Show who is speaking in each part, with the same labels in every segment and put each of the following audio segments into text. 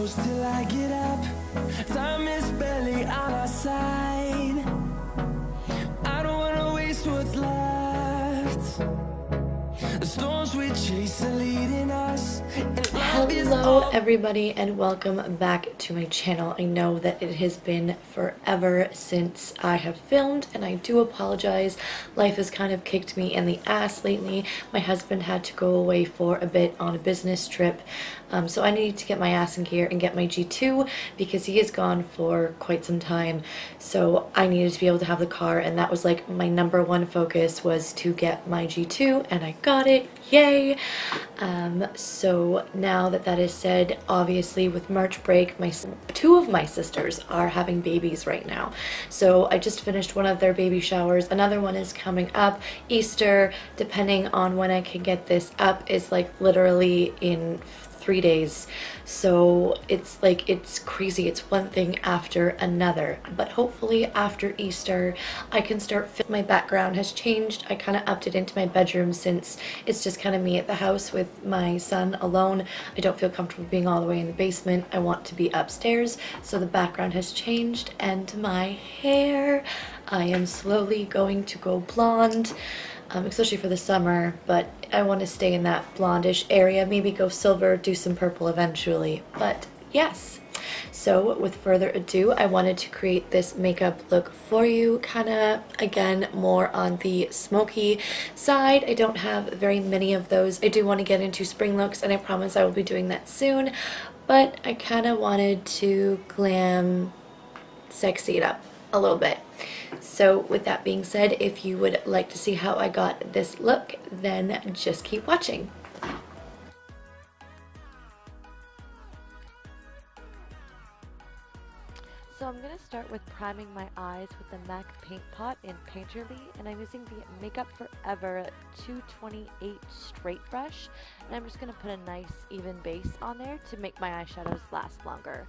Speaker 1: close till I get up. Time is barely on our side. I don't wanna waste what's left. The storms we chase are leading us.
Speaker 2: Hello everybody and welcome back to my channel. I know that it has been forever since I have filmed and I do apologize. Life has kind of kicked me in the ass lately. My husband had to go away for a bit on a business trip, so I needed to get my ass in gear and get my G2 because he is gone for quite some time. So I needed to be able to have the car, and that was like my number one focus, was to get my G2, and I got it. Yay! So now that that is said, obviously with March break, two of my sisters are having babies right now. So I just finished one of their baby showers. Another one is coming up. Easter, depending on when I can get this up, is like literally in 3 days. So it's crazy. It's one thing after another, but hopefully after Easter I can start my background has changed. I kind of upped it into my bedroom since it's just kind of me at the house with my son alone. I don't feel comfortable being all the way in the basement. I want to be upstairs, so the background has changed. And my hair, I am slowly going to go blonde, especially for the summer, but I want to stay in that blondish area, maybe go silver, do some purple eventually, but yes. So with further ado, I wanted to create this makeup look for you, kind of, again, more on the smoky side. I don't have very many of those. I do want to get into spring looks, and I promise I will be doing that soon, but I kind of wanted to glam sexy it up a little bit. So with that being said, if you would like to see how I got this look, then just keep watching. So I'm going to start with priming my eyes with the MAC Paint Pot in Painterly, and I'm using the Makeup Forever 228 straight brush, and I'm just going to put a nice even base on there to make my eyeshadows last longer.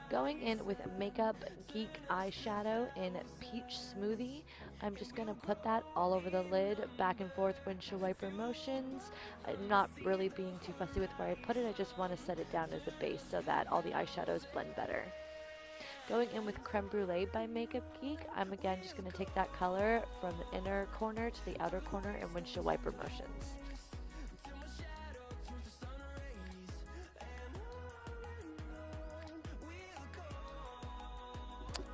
Speaker 2: Going in with Makeup Geek eyeshadow in Peach Smoothie, I'm just going to put that all over the lid, back and forth windshield wiper motions. I'm not really being too fussy with where I put it. I just want to set it down as a base so that all the eyeshadows blend better. Going in with Creme Brulee by Makeup Geek, I'm again just going to take that color from the inner corner to the outer corner in windshield wiper motions.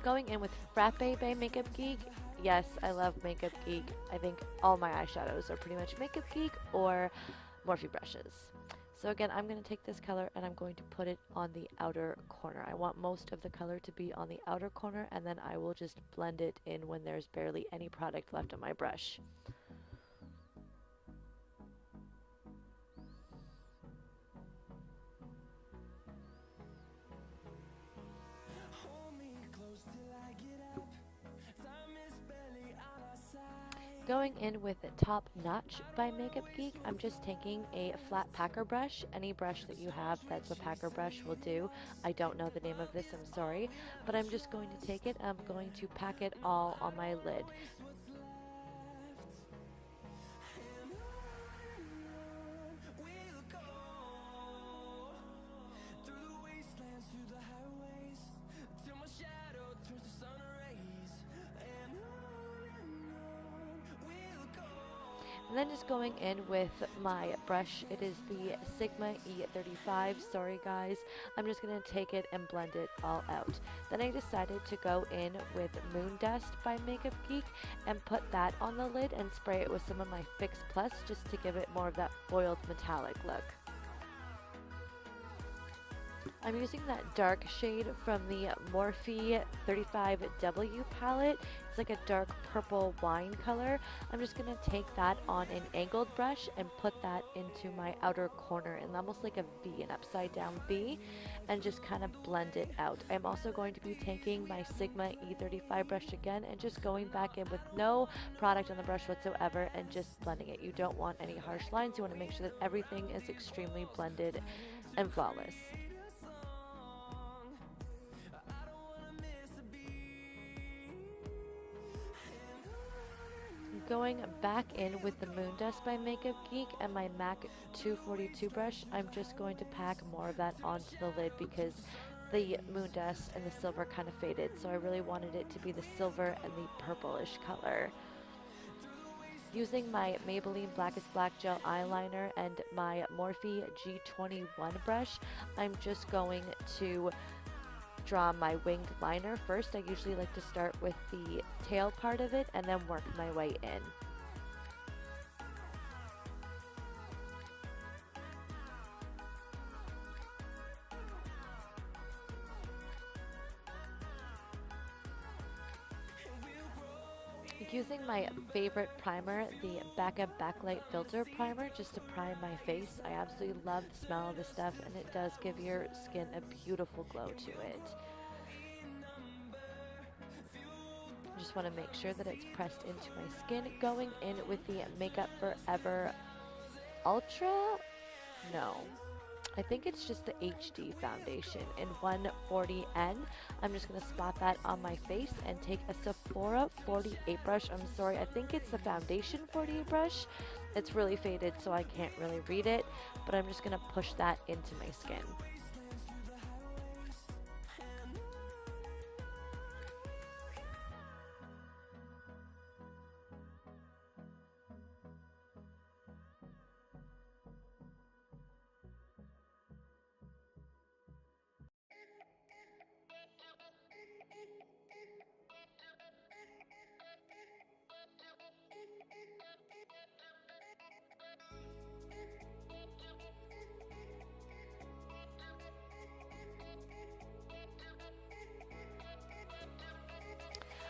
Speaker 2: Going in with Frappe by Makeup Geek. Yes, I love Makeup Geek. I think all my eyeshadows are pretty much Makeup Geek or Morphe brushes. So again, I'm going to take this color and I'm going to put it on the outer corner. I want most of the color to be on the outer corner, and then I will just blend it in when there's barely any product left on my brush. Going in with Top Notch by Makeup Geek, I'm just taking a flat packer brush. Any brush that you have that's a packer brush will do. I don't know the name of this, I'm sorry. But I'm just going to take it, I'm going to pack it all on my lid. And then just going in with my brush, it is the Sigma E35. Sorry guys, I'm just going to take it and blend it all out. Then I decided to go in with Moon Dust by Makeup Geek and put that on the lid and spray it with some of my Fix Plus just to give it more of that foiled metallic look. I'm using that dark shade from the Morphe 35W palette. It's like a dark purple wine color. I'm just going to take that on an angled brush and put that into my outer corner in almost like a V, an upside down V, and just kind of blend it out. I'm also going to be taking my Sigma E35 brush again and just going back in with no product on the brush whatsoever and just blending it. You don't want any harsh lines. You want to make sure that everything is extremely blended and flawless. Going back in with the Moon Dust by Makeup Geek and my MAC 242 brush, I'm just going to pack more of that onto the lid because the Moon Dust and the silver kind of faded, so I really wanted it to be the silver and the purplish color. Using my Maybelline Blackest Black Gel Eyeliner and my Morphe G21 brush, I'm just going to draw my winged liner first. I usually like to start with the tail part of it and then work my way in. Using my favorite primer, the Becca Backlight Filter Primer, just to prime my face. I absolutely love the smell of this stuff, and it does give your skin a beautiful glow to it. I just want to make sure that it's pressed into my skin. Going in with the Makeup Forever Ultra? No. I think it's just the HD foundation in 140N. I'm just going to spot that on my face and take a Sephora 48 brush. I'm sorry, I think it's the foundation 48 brush. It's really faded, so I can't really read it, but I'm just going to push that into my skin.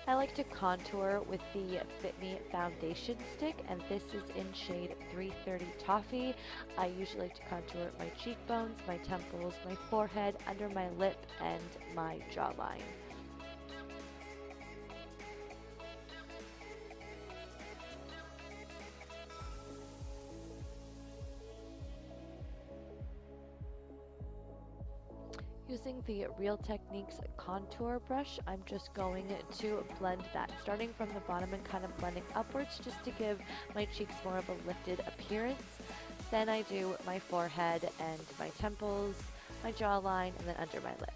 Speaker 2: I like to contour with the Fit Me foundation stick, and this is in shade 330 Toffee. I usually like to contour my cheekbones, my temples, my forehead, under my lip, and my jawline. Using the Real Techniques contour brush, I'm just going to blend that, starting from the bottom and kind of blending upwards just to give my cheeks more of a lifted appearance. Then I do my forehead and my temples, my jawline, and then under my lip.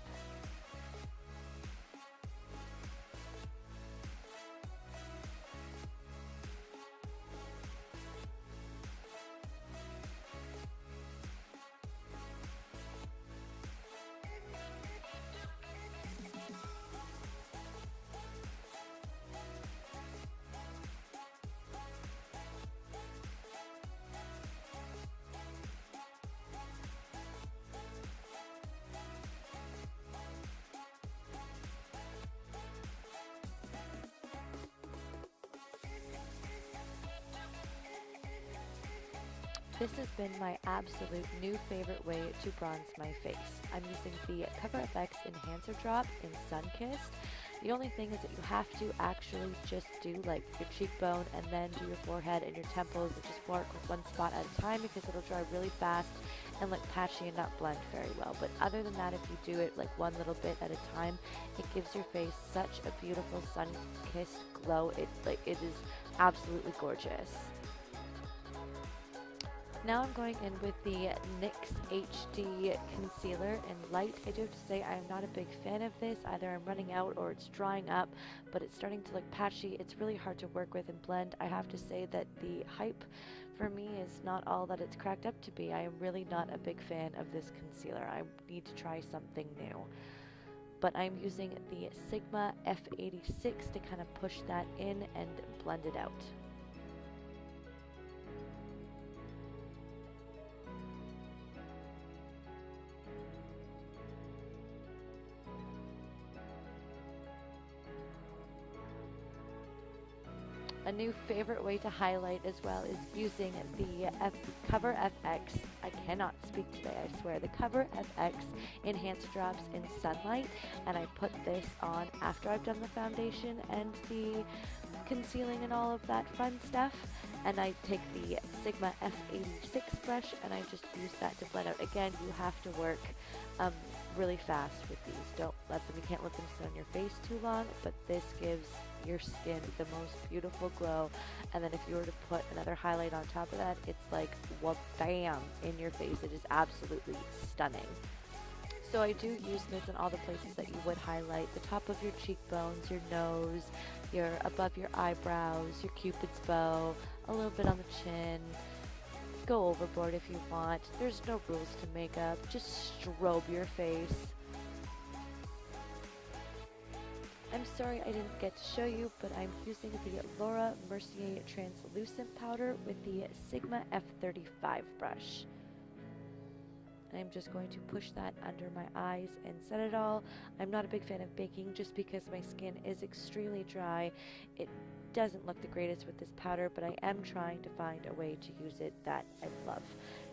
Speaker 2: This has been my absolute new favorite way to bronze my face. I'm using the Cover FX Enhancer Drop in Sunkissed. The only thing is that you have to actually just do like your cheekbone and then do your forehead and your temples and just work with one spot at a time because it'll dry really fast and look patchy and not blend very well. But other than that, if you do it like one little bit at a time, it gives your face such a beautiful sun-kissed glow. It is absolutely gorgeous. Now I'm going in with the NYX HD Concealer in Light. I do have to say I'm not a big fan of this. Either I'm running out or it's drying up, but it's starting to look patchy. It's really hard to work with and blend. I have to say that the hype for me is not all that it's cracked up to be. I am really not a big fan of this concealer. I need to try something new. But I'm using the Sigma F86 to kind of push that in and blend it out. A new favorite way to highlight as well is using the Cover FX, I cannot speak today, I swear, the Cover FX Enhancer Drops in Sunlight, and I put this on after I've done the foundation and the concealing and all of that fun stuff, and I take the Sigma F86 brush, and I just use that to blend out. Again, you have to work really fast with these. You can't let them sit on your face too long, but this gives your skin the most beautiful glow. And then if you were to put another highlight on top of that, it's like, bam, in your face. It is absolutely stunning. So I do use this in all the places that you would highlight: the top of your cheekbones, your nose, above your eyebrows, your cupid's bow, a little bit on the chin. Go overboard if you want. There's no rules to makeup. Just strobe your face. I'm sorry I didn't get to show you, but I'm using the Laura Mercier translucent powder with the Sigma F35 brush. I'm just going to push that under my eyes and set it all. I'm not a big fan of baking just because my skin is extremely dry. It doesn't look the greatest with this powder, but I am trying to find a way to use it that I love.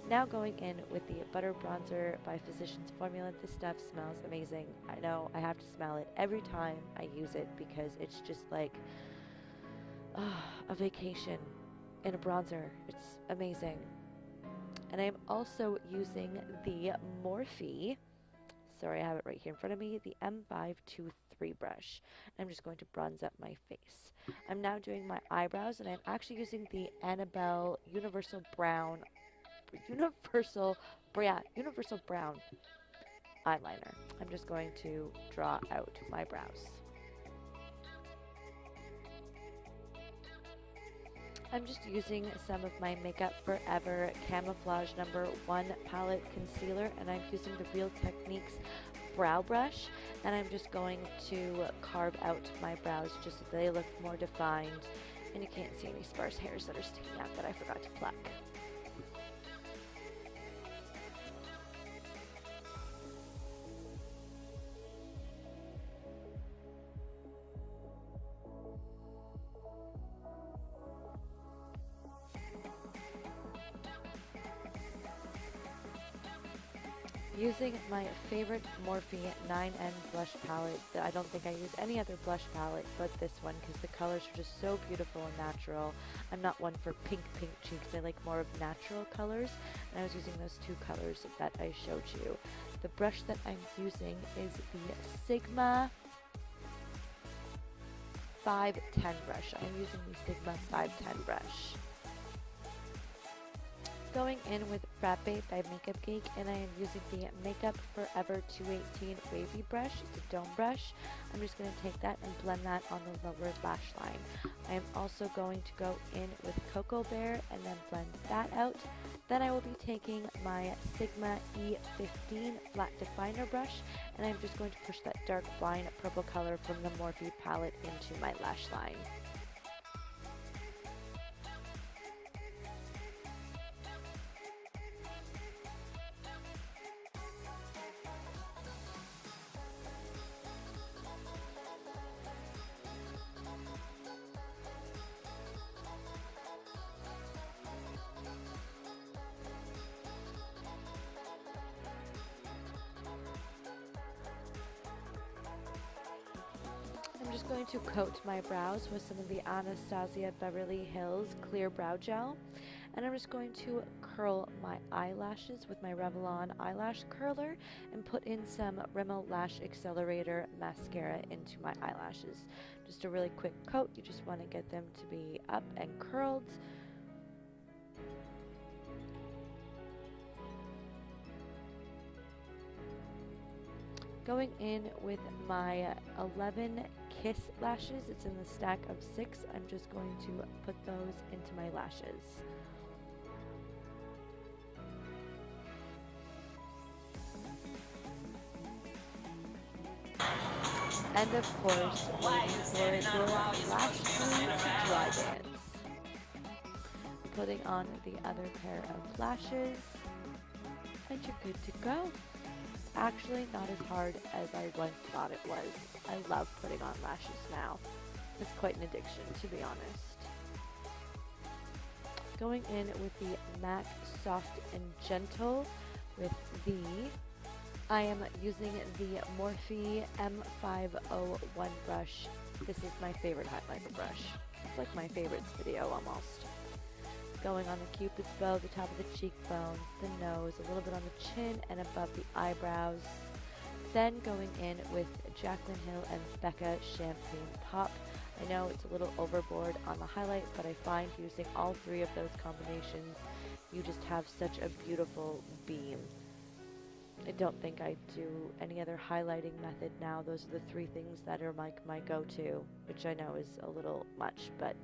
Speaker 2: Now going in with the Butter Bronzer by Physicians Formula. This stuff smells amazing. I know I have to smell it every time I use it because it's just like a vacation in a bronzer. It's amazing. And I'm also using the Morphe, sorry, I have it right here in front of me, the M523 brush. I'm just going to bronze up my face. I'm now doing my eyebrows, and I'm actually using the Annabelle Universal Brown eyeliner. I'm just going to draw out my brows. I'm just using some of my Makeup Forever Camouflage #1 palette concealer, and I'm using the Real Techniques brow brush, and I'm just going to carve out my brows just so they look more defined, and you can't see any sparse hairs that are sticking out that I forgot to pluck. Using my favorite Morphe 9N blush palette. I don't think I use any other blush palette but this one because the colors are just so beautiful and natural. I'm not one for pink cheeks. I like more of natural colors, and I was using those two colors that I showed you. The brush that I'm using is the Sigma 510 brush. I'm using the Sigma 510 brush. Going in with Frappe by Makeup Geek, and I am using the Makeup Forever 218 wavy brush. It's a dome brush. I'm just going to take that and blend that on the lower lash line. I am also going to go in with Cocoa Bear and then blend that out. Then I will be taking my Sigma E15 flat definer brush, and I'm just going to push that dark wine purple color from the Morphe palette into my lash line. I'm just going to coat my brows with some of the Anastasia Beverly Hills Clear Brow Gel, and I'm just going to curl my eyelashes with my Revlon eyelash curler and put in some Rimmel Lash Accelerator mascara into my eyelashes. Just a really quick coat. You just want to get them to be up and curled. Going in with my 11 Kiss lashes. It's in the stack of 6. I'm just going to put those into my lashes. And of course, waiting for your last dry dance. Putting on the other pair of lashes, and you're good to go. Actually not as hard as I once thought it was. I love putting on lashes now. It's quite an addiction, to be honest. Going in with the MAC Soft and Gentle I am using the Morphe M501 brush. This is my favorite highlighter brush. It's like my favorites video almost. going on the cupid's bow, the top of the cheekbones, the nose, a little bit on the chin, and above the eyebrows. Then going in with Jaclyn Hill and Becca Champagne Pop. I know it's a little overboard on the highlight, but I find using all three of those combinations, you just have such a beautiful beam. I don't think I do any other highlighting method now. Those are the three things that are my go-to, which I know is a little much, but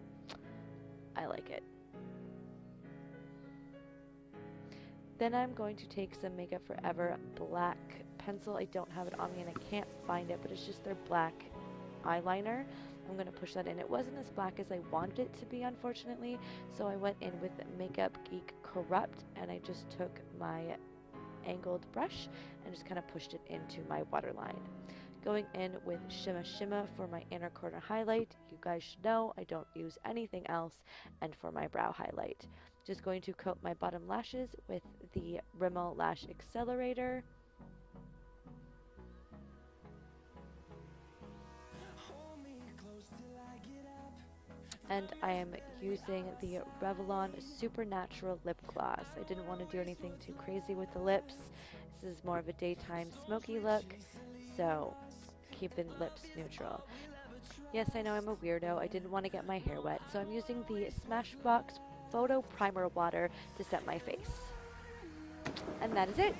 Speaker 2: I like it. Then I'm going to take some Makeup Forever black pencil. I don't have it on me and I can't find it, but it's just their black eyeliner. I'm going to push that in. It wasn't as black as I wanted it to be, unfortunately, so I went in with Makeup Geek Corrupt, and I just took my angled brush and just kind of pushed it into my waterline. Going in with Shimma Shimma for my inner corner highlight. You guys should know I don't use anything else. And for my brow highlight, just going to coat my bottom lashes with the Rimmel Lash Accelerator. And I am using the Revlon Supernatural Lip Gloss. I didn't want to do anything too crazy with the lips. This is more of a daytime smoky look, so keeping lips neutral. Yes, I know I'm a weirdo. I didn't want to get my hair wet, so I'm using the Smashbox Photo Primer Water to set my face. And that is it.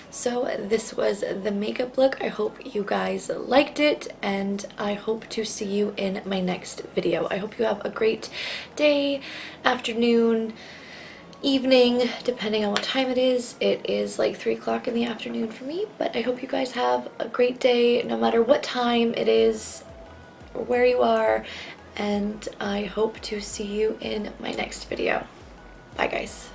Speaker 2: So this was the makeup look. I hope you guys liked it, and I hope to see you in my next video. I hope you have a great day, afternoon, evening, depending on what time it is. It is like 3 o'clock in the afternoon for me, but I hope you guys have a great day no matter what time it is or where you are, and I hope to see you in my next video. Bye guys.